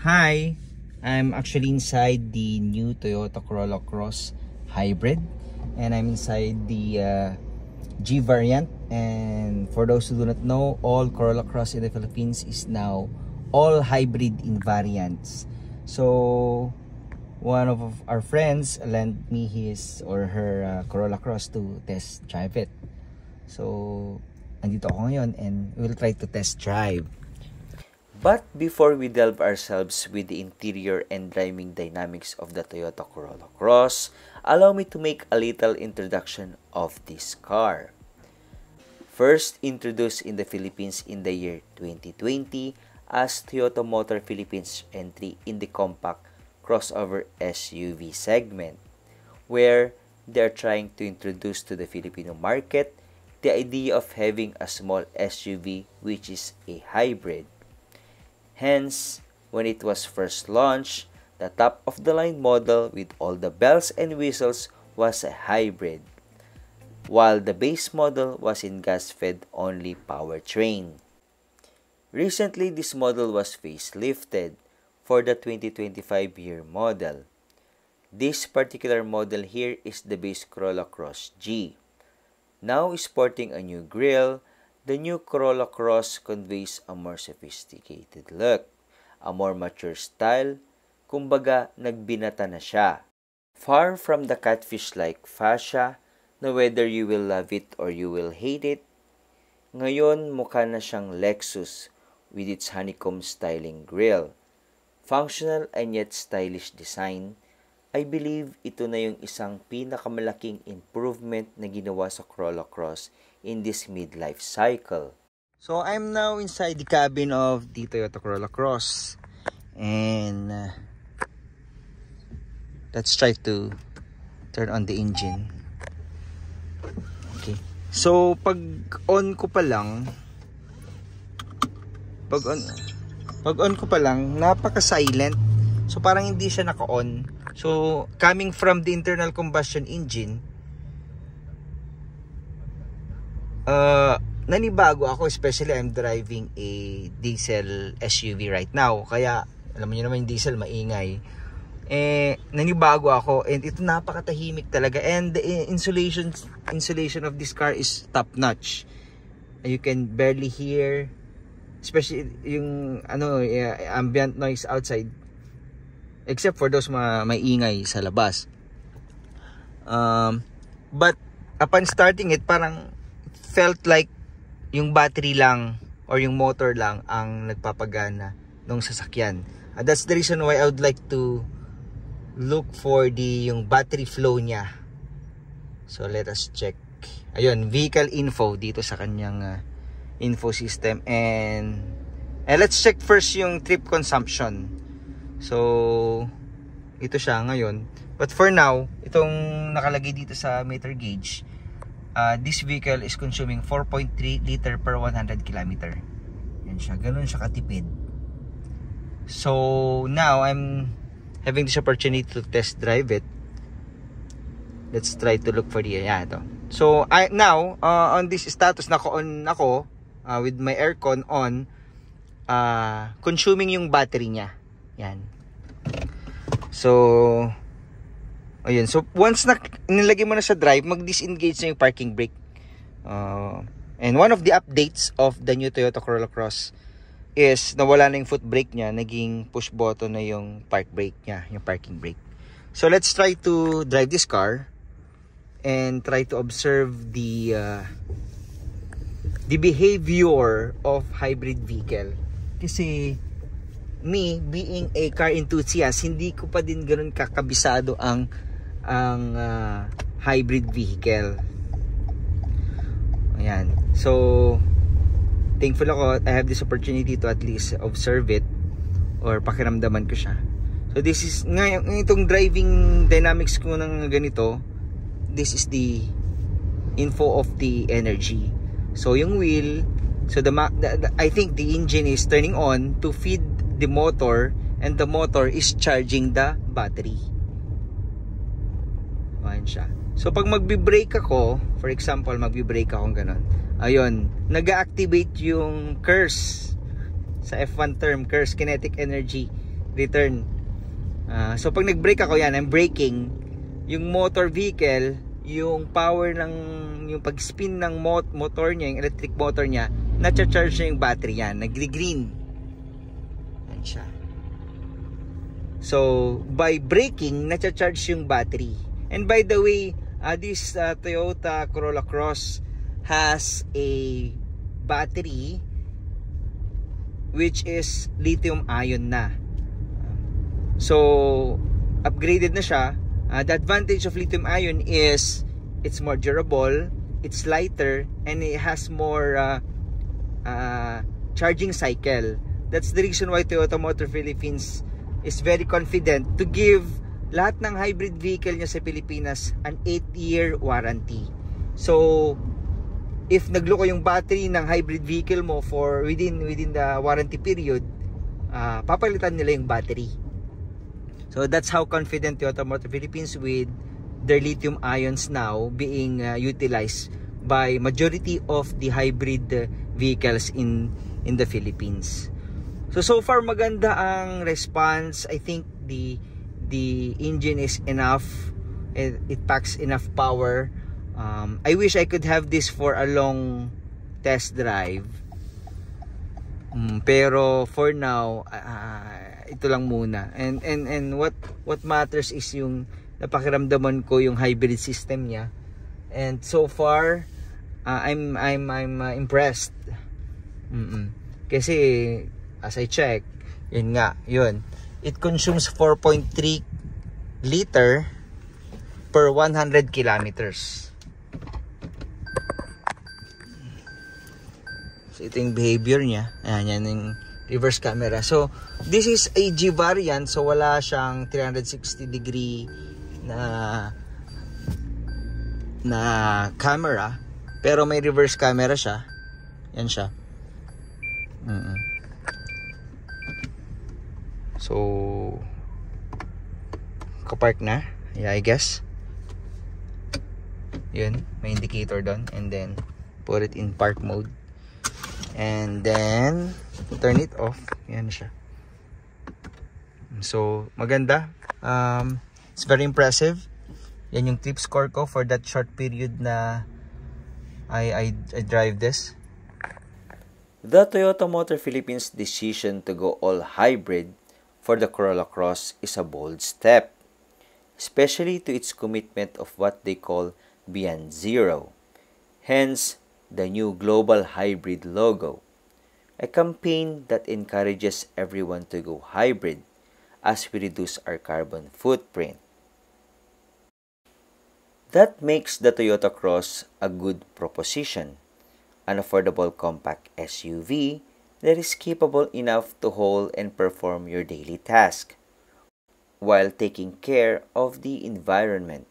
Hi, I'm actually inside the new Toyota Corolla Cross Hybrid, and I'm inside the G variant. And for those who do not know, all Corolla Cross in the Philippines is now all hybrid in variants. So one of our friends lent me his or her Corolla Cross to test drive it. So andito ako ngayon and we'll try to test drive. But before we delve ourselves with the interior and driving dynamics of the Toyota Corolla Cross, allow me to make a little introduction of this car. First introduced in the Philippines in the year 2020 as Toyota Motor Philippines entry in the compact crossover SUV segment, where they are trying to introduce to the Filipino market the idea of having a small SUV which is a hybrid. Hence, when it was first launched, the top-of-the-line model with all the bells and whistles was a hybrid, while the base model was in gas-fed only powertrain. Recently, this model was facelifted for the 2025 year model. This particular model here is the base Corolla Cross G. Now sporting a new grille, the new Corolla Cross conveys a more sophisticated look, a more mature style, kumbaga nagbinata na siya. Far from the catfish-like fascia na whether you will love it or you will hate it, ngayon mukha na siyang Lexus with its honeycomb styling grille. Functional and yet stylish design, I believe ito na yung isang pinakamalaking improvement na ginawa sa Corolla Cross in this midlife cycle. So I'm now inside the cabin of the Toyota Corolla Cross, and let's try to turn on the engine. Okay. So pag on ko pa lang, napaka-silent. So parang hindi siya naka-on. So coming from the internal combustion engine, nanibago ako, especially I'm driving a diesel SUV right now. Kaya alam niyo naman yung diesel maingay. Nanibago ako, and ito napakatahimik talaga, and the insulation of this car is top notch. You can barely hear, especially yung ambient noise outside, except for those maingay sa labas. But upon starting it, parang felt like yung battery lang or yung motor lang ang nagpapagana ng sasakyan. That's the reason why I would like to look for yung battery flow niya. So let us check. Ayun, vehicle info dito sa kanyang info system, and let's check first yung trip consumption. So ito siya ngayon, but for now itong nakalagay dito sa meter gauge, this vehicle is consuming 4.3 liter per 100 km. Yan siya, ganun siya katipid. So now I'm having this opportunity to test drive it. Let's try to look for the ito. So now on this status, naka-on ako with my aircon on, consuming yung battery niya. Yan. So ayun, so once nilagay mo na sa drive, mag-disengage na yung parking brake. And one of the updates of the new Toyota Corolla Cross is nawala na yung foot brake niya, naging push button na yung park brake niya, yung parking brake. So let's try to drive this car and try to observe the behavior of hybrid vehicle. Kasi me, being a car enthusiast, hindi ko pa din ganoon kakabisado ang hybrid vehicle. Ayan. So thankful ako I have this opportunity to at least observe it or pakiramdaman ko siya. So this is ngayon, itong driving dynamics ko ng ganito, this is the info of the energy. So yung wheel, so I think the engine is turning on to feed the motor, and the motor is charging the battery. Ayan siya. So pag magbi-brake ako, for example, magbi-brake ako ganun, ayun, nag-activate yung KERS sa F1 term, KERS, kinetic energy return. So pag nag-brake ako, yan, I'm braking, yung motor vehicle, yung power ng, yung pag-spin ng motor niya, yung electric motor niya, na-charge niya yung battery yan, nag-green. Yan siya. So, by braking, na-charge yung battery. And by the way, this Toyota Corolla Cross has a battery which is lithium ion na. So, upgraded na siya. The advantage of lithium ion is it's more durable, it's lighter, and it has more charging cycle. That's the reason why Toyota Motor Philippines is very confident to give lahat ng hybrid vehicle niya sa Pilipinas an 8-year warranty. So, if nagloko yung battery ng hybrid vehicle mo for within the warranty period, papalitan nila yung battery. So that's how confident Toyota Motor Philippines with their lithium ions now being utilized by majority of the hybrid vehicles in the Philippines. So far maganda ang response. I think the engine is enough. It packs enough power. I wish I could have this for a long test drive. Pero for now, ito lang muna. And what matters is yung napakiramdaman ko yung hybrid system niya. And so far, I'm impressed. Kasi as I check, yun. It consumes 4.3 liter per 100 kilometers. So ito yung behavior niya. Ayan, yan yung reverse camera. So this is a G variant, so wala siyang 360 degree na camera, pero may reverse camera siya. Yan siya. So kapark na. Yeah, I guess. Yun, may indicator doon, and then put it in park mode. And then turn it off. Yan siya. So maganda. It's very impressive. Yan yung trip score ko for that short period na I drive this. The Toyota Motor Philippines decision to go all hybrid for the Corolla Cross is a bold step, especially to its commitment of what they call Beyond Zero. Hence, the new global hybrid logo, a campaign that encourages everyone to go hybrid as we reduce our carbon footprint. That makes the Toyota Cross a good proposition, an affordable compact SUV that is capable enough to haul and perform your daily task, while taking care of the environment.